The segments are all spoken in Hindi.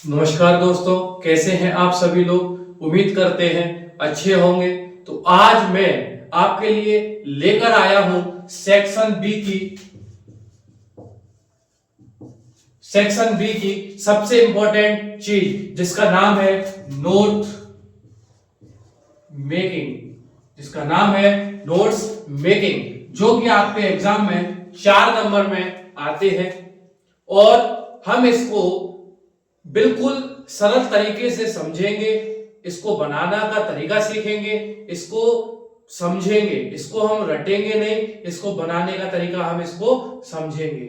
नमस्कार दोस्तों, कैसे हैं आप सभी लोग। उम्मीद करते हैं अच्छे होंगे। तो आज मैं आपके लिए लेकर आया हूं सेक्शन बी की सबसे इंपॉर्टेंट चीज जिसका नाम है नोट मेकिंग। जिसका नाम है नोट्स मेकिंग, जो कि आपके एग्जाम में 4 नंबर में आते हैं। और हम इसको बिल्कुल सरल तरीके से समझेंगे, इसको बनाना का तरीका सीखेंगे, इसको समझेंगे, इसको हम रटेंगे नहीं, इसको बनाने का तरीका हम इसको समझेंगे।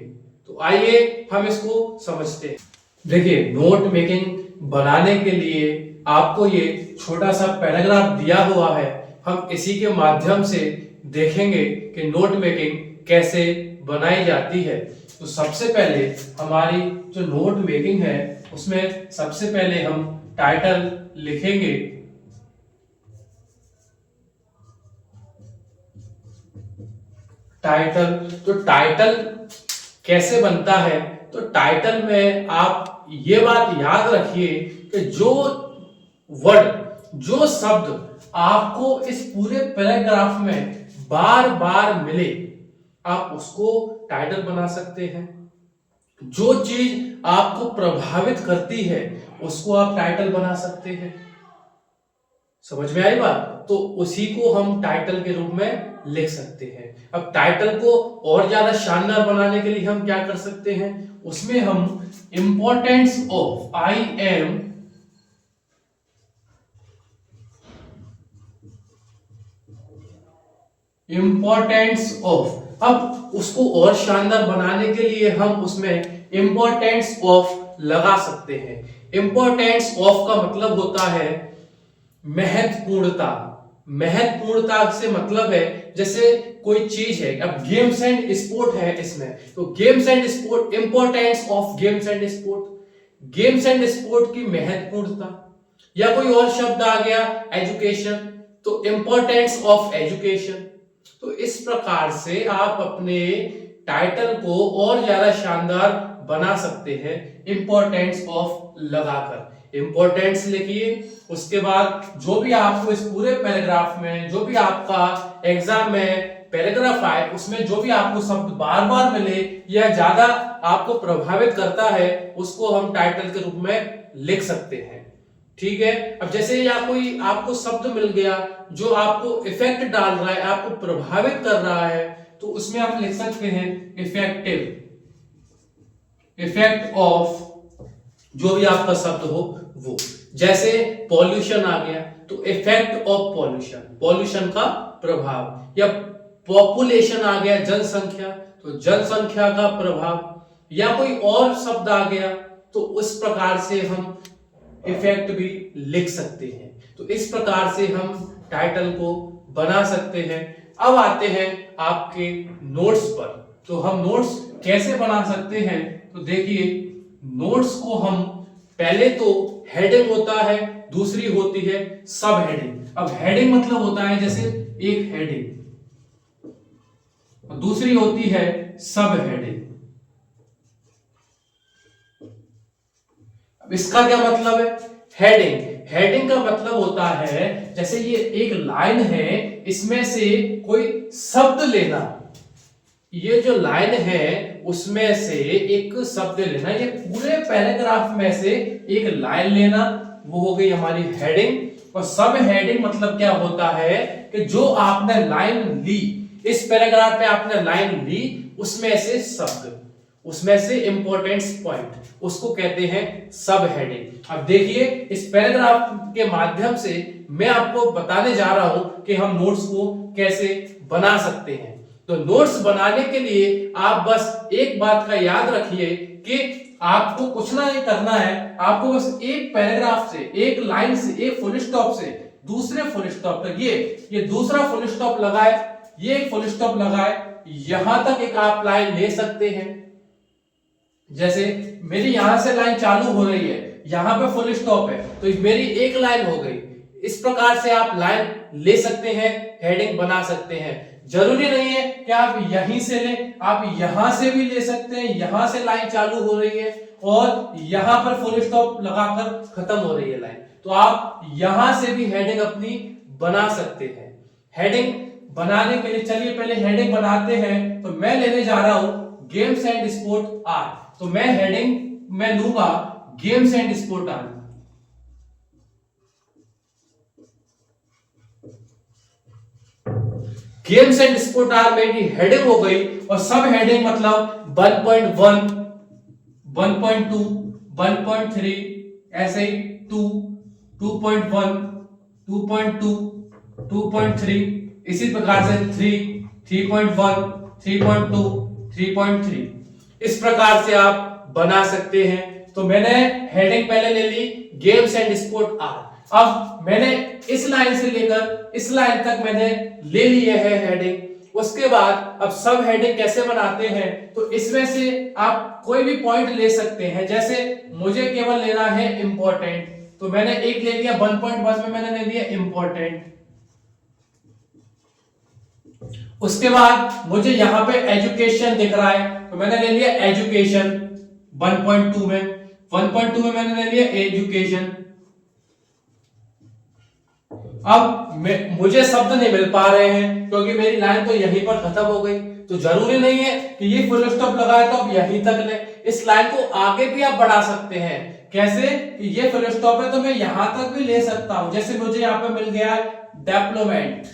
तो आइए हम इसको समझते हैं। देखिए, नोट मेकिंग बनाने के लिए आपको ये छोटा सा पैराग्राफ दिया हुआ है। हम इसी के माध्यम से देखेंगे कि नोट मेकिंग कैसे बनाई जाती है। तो सबसे पहले हमारी जो नोट मेकिंग है उसमें सबसे पहले हम टाइटल लिखेंगे। टाइटल, तो टाइटल कैसे बनता है? तो टाइटल में आप ये बात याद रखिए कि जो वर्ड, जो शब्द आपको इस पूरे पैराग्राफ में बार बार मिले, आप उसको टाइटल बना सकते हैं। जो चीज आपको प्रभावित करती है उसको आप टाइटल बना सकते हैं। समझ में आई बात? तो उसी को हम टाइटल के रूप में लिख सकते हैं। अब टाइटल को और ज्यादा शानदार बनाने के लिए हम क्या कर सकते हैं? उसमें हम इंपॉर्टेंस ऑफ इंपॉर्टेंस ऑफ, अब उसको और शानदार बनाने के लिए हम उसमें इंपॉर्टेंस ऑफ लगा सकते हैं। इंपॉर्टेंस ऑफ का मतलब होता है महत्वपूर्णता। महत्वपूर्णता से मतलब है जैसे कोई चीज है, अब गेम्स एंड स्पोर्ट है इसमें, तो games and sport, importance of games and sport, games and sport की महत्वपूर्णता। या कोई और शब्द आ गया एजुकेशन, तो इंपॉर्टेंस ऑफ एजुकेशन। तो इस प्रकार से आप अपने टाइटल को और ज्यादा शानदार बना सकते हैं इंपॉर्टेंस ऑफ लगाकर। इंपॉर्टेंस लिखिए, उसके बाद जो भी आपको इस पूरे पैराग्राफ में, जो भी आपका एग्जाम में पैराग्राफ आए, उसमें जो भी आपको शब्द बार बार मिले या ज्यादा आपको प्रभावित करता है, उसको हम टाइटल के रूप में लिख सकते हैं। ठीक है। अब जैसे या कोई आपको शब्द मिल गया जो आपको इफेक्ट डाल रहा है, आपको प्रभावित कर रहा है, तो उसमें आप लिख सकते हैं इफेक्टिव, इफेक्ट ऑफ जो भी आपका शब्द हो वो। जैसे पॉल्यूशन आ गया तो इफेक्ट ऑफ पॉल्यूशन, पॉल्यूशन का प्रभाव। या पॉपुलेशन आ गया, जनसंख्या, तो जनसंख्या का प्रभाव। या कोई और शब्द आ गया तो उस प्रकार से हम इफेक्ट भी लिख सकते हैं। तो इस प्रकार से हम टाइटल को बना सकते हैं। अब आते हैं आपके नोट्स पर। तो हम नोट्स कैसे बना सकते हैं? तो देखिए, नोट्स को हम पहले तो हेडिंग होता है, दूसरी होती है सब हेडिंग। अब हेडिंग मतलब होता है जैसे एक हेडिंग, दूसरी होती है सब हेडिंग। अब इसका क्या मतलब है? हेडिंग, हेडिंग का मतलब होता है जैसे ये एक लाइन है, इसमें से कोई शब्द लेना। ये जो लाइन है उसमें से एक शब्द लेना, ये पूरे पैराग्राफ में से एक लाइन लेना, वो हो गई हमारी हेडिंग। और सब हेडिंग मतलब क्या होता है कि जो आपने लाइन ली, इस पैराग्राफ में आपने लाइन ली, उसमें से शब्द, उसमें से इंपॉर्टेंस पॉइंट, उसको कहते हैं सब हेडिंग। अब देखिए, इस पैराग्राफ के माध्यम से मैं आपको बताने जा रहा हूं कि हम नोट्स को कैसे बना सकते हैं। तो नोट्स बनाने के लिए आप बस एक बात का याद रखिए कि आपको कुछ ना ही करना है, आपको बस एक पैराग्राफ से, एक लाइन से, एक फुल स्टॉप से दूसरे फुल स्टॉप तक, ये दूसरा फुल स्टॉप लगाए, ये एक फुल स्टॉप लगाए, यहां तक एक आप लाइन ले सकते हैं। जैसे मेरी यहां से लाइन चालू हो रही है, यहां पे फुल स्टॉप है, तो मेरी एक लाइन हो गई। इस प्रकार से आप लाइन ले सकते हैं, हेडिंग बना सकते हैं। जरूरी नहीं है कि आप यहीं से लें, आप यहां से भी ले सकते हैं। यहां से लाइन चालू हो रही है और यहां पर फुल स्टॉप लगाकर खत्म हो रही है लाइन, तो आप यहां से भी हेडिंग अपनी बना सकते हैं। हेडिंग बनाने के लिए चलिए पहले हेडिंग बनाते हैं। तो मैं लेने जा रहा हूं गेम्स एंड स्पोर्ट आर, तो मैं हेडिंग में लूंगा games and sport are. Games and sport are मेरी हेडिंग हो गई और सब हेडिंग मतलब 1.1, 1.2, 1.3 ऐसे ही 2, 2.1, 2.2, 2.3 इसी प्रकार से 3, 3.1, 3.2, 3.3 इस प्रकार से आप बना सकते हैं। तो मैंने हेडिंग पहले ले ली गेम्स एंड स्पोर्ट आर। अब मैंने इस लाइन से लेकर इस लाइन तक मैंने ले लिए है हेडिंग। उसके बाद अब सब हेडिंग कैसे बनाते हैं, तो इसमें से आप कोई भी पॉइंट ले सकते हैं। जैसे मुझे केवल लेना है इंपॉर्टेंट, तो मैंने एक ले लिया 1.1 में मैंने ले लिया इंपॉर्टेंट। उसके बाद मुझे यहां पे एजुकेशन दिख रहा है, तो मैंने ले लिया एजुकेशन 1.2 में। 1.2 में मैंने ले लिया एजुकेशन। अब मुझे शब्द नहीं मिल पा रहे हैं क्योंकि मेरी लाइन तो यहीं पर खत्म हो गई। तो जरूरी नहीं है कि ये फुल स्टॉप लगाए तो आप यहीं तक ले, इस लाइन को आगे भी आप बढ़ा सकते हैं। कैसे कि ये फुल स्टॉप है तो मैं यहां तक भी ले सकता हूं। जैसे मुझे यहां पे मिल गया डेवलपमेंट,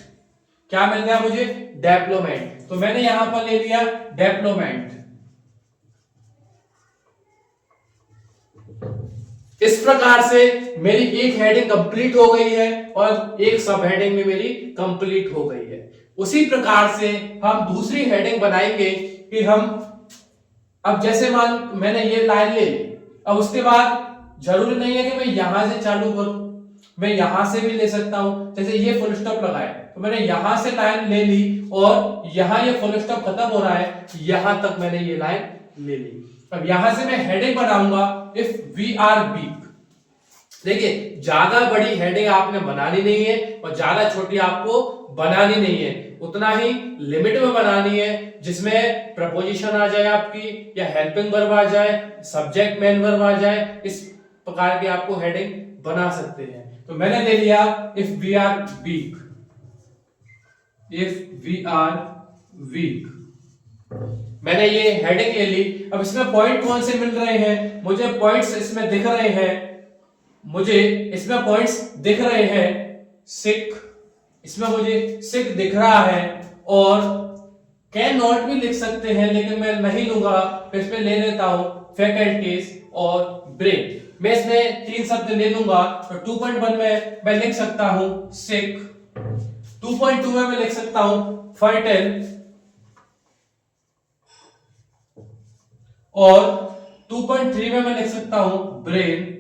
क्या मिल गया मुझे डेवलपमेंट, तो मैंने यहां पर ले लिया डेवलपमेंट। इस प्रकार से मेरी एक हेडिंग कंप्लीट हो गई है और एक सब हेडिंग में मेरी कंप्लीट हो गई है। उसी प्रकार से हम दूसरी हेडिंग बनाएंगे कि हम अब जैसे मान मैंने ये लाइन ले ली, अब उसके बाद जरूरी नहीं है कि मैं यहां से चालू करूं, मैं यहां से भी ले सकता हूं। जैसे ये फुल स्टॉप लगाए तो मैंने यहां से लाइन ले ली और यहां ये फुल स्टॉप खत्म हो रहा है, यहां तक मैंने ये लाइन ले ली। अब यहां से मैं हेडिंग बनाऊंगा इफ वी आर वीक। देखिए ज्यादा बड़ी हेडिंग आपने बनानी नहीं है और ज्यादा छोटी आपको बनानी नहीं है, उतना ही लिमिट में बनानी है जिसमें प्रपोजिशन आ जाए आपकी या हेल्पिंग वर्ब आ जाए, सब्जेक्ट मेन वर्ब आ जाए, इस प्रकार की आपको हेडिंग बना सकते हैं। तो मैंने ले लिया if we are weak, if we are weak मैंने ये हेडिंग ले ली। अब इसमें पॉइंट कौन से मिल रहे हैं, मुझे पॉइंट्स इसमें दिख रहे हैं, मुझे इसमें पॉइंट्स दिख रहे हैं सिक, इसमें मुझे सिक दिख रहा है और कैन नॉट भी लिख सकते हैं लेकिन मैं नहीं लूंगा, तो इसमें ले लेता हूं फैकल्टीज और ब्रेक। मैं इसमें 3 शब्द ले लूंगा। तो 2.1 में मैं लिख सकता हूं सिक, 2.2 में मैं लिख सकता हूं फर्टाइल और 2.3 में मैं लिख सकता हूं ब्रेन।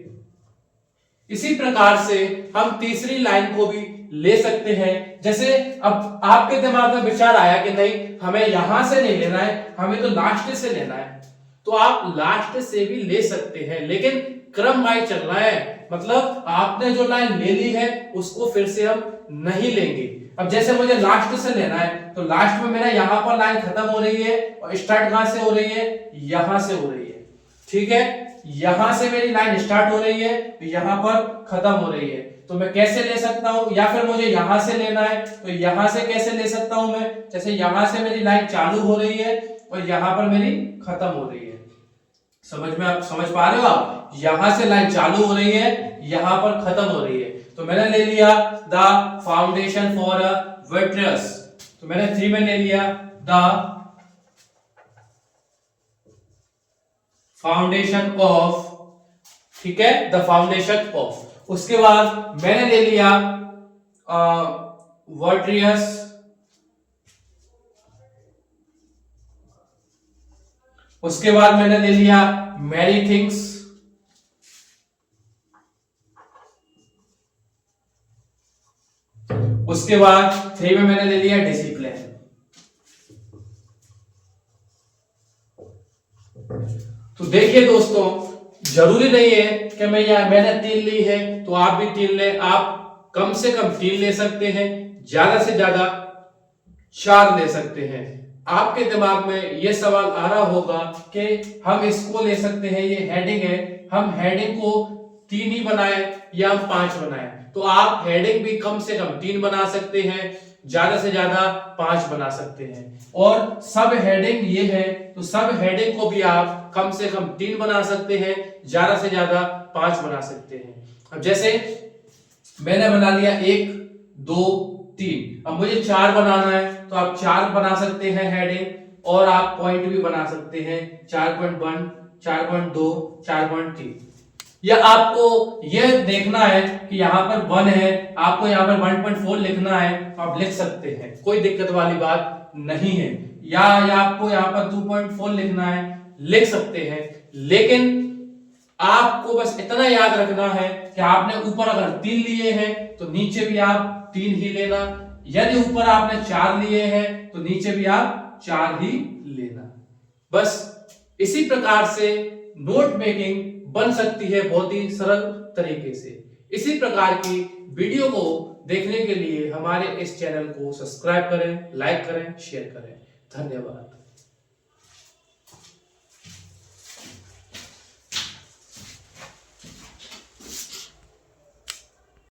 इसी प्रकार से हम तीसरी लाइन को भी ले सकते हैं। जैसे अब आपके दिमाग में विचार आया कि नहीं हमें यहां से नहीं लेना है, हमें तो लास्ट से लेना है, तो आप लास्ट से भी ले सकते हैं लेकिन क्रम वाइज चलना है। मतलब आपने जो लाइन ले ली है उसको फिर से हम नहीं लेंगे। अब जैसे मुझे लास्ट से लेना है तो लास्ट में मेरा यहां पर लाइन खत्म हो रही है और स्टार्ट कहां से हो रही है, यहां से हो रही है। ठीक है, यहां से मेरी लाइन स्टार्ट हो रही है तो यहां पर खत्म हो रही है। तो मैं कैसे ले सकता हूं, या फिर मुझे यहां से लेना है तो यहां से कैसे ले सकता हूं मैं, जैसे यहां से मेरी लाइन चालू हो रही है और यहां पर मेरी खत्म हो रही है। समझ में आप समझ पा रहे हो आप, यहां से लाइन चालू हो रही है, यहां पर खत्म हो रही है। तो मैंने ले लिया द फाउंडेशन फॉर अ वर्ट्रियस, तो मैंने 3 में ले लिया द फाउंडेशन ऑफ, ठीक है, द फाउंडेशन ऑफ। उसके बाद मैंने ले लिया वर्ट्रियस, उसके बाद मैंने ले लिया मैनी थिंग्स, उसके बाद 3 में मैंने ले लिया डिसिप्लिन। तो देखिए दोस्तों, जरूरी नहीं है कि मैंने 3 ली है तो आप भी 3 ले, आप कम से कम 3 ले सकते हैं, ज्यादा से ज्यादा 4 ले सकते हैं। आपके दिमाग में यह सवाल आ रहा होगा कि हम इसको ले सकते हैं, ये हेडिंग है, हम हेडिंग को 3 ही बनाए या हम 5 बनाए। तो आप हेडिंग भी कम से कम 3 बना सकते हैं, ज्यादा से ज्यादा 5 बना सकते हैं। और सब हेडिंग ये है, तो सब हेडिंग को भी आप कम से कम 3 बना सकते हैं, ज्यादा से ज्यादा 5 बना सकते हैं। अब जैसे मैंने बना लिया 1 2 3, अब मुझे 4 बनाना है, तो आप 4 बना सकते हैं हेडिंग, और आप पॉइंट भी बना सकते हैं 4.1 4.2 4.3। या आपको यह देखना है कि यहां पर 1 है, आपको यहां पर 1.4 लिखना है, तो आप लिख सकते हैं, कोई दिक्कत वाली बात नहीं है। या आपको यहां पर 2.4 लिखना है, लिख सकते हैं। लेकिन आपको बस इतना याद रखना है कि आपने ऊपर अगर 3 लिए हैं तो नीचे भी आप 3 ही लेना, यदि ऊपर आपने 4 लिए हैं तो नीचे भी आप 4 ही लेना। बस इसी प्रकार से नोट मेकिंग बन सकती है बहुत ही सरल तरीके से। इसी प्रकार की वीडियो को देखने के लिए हमारे इस चैनल को सब्सक्राइब करें, लाइक करें, शेयर करें। धन्यवाद।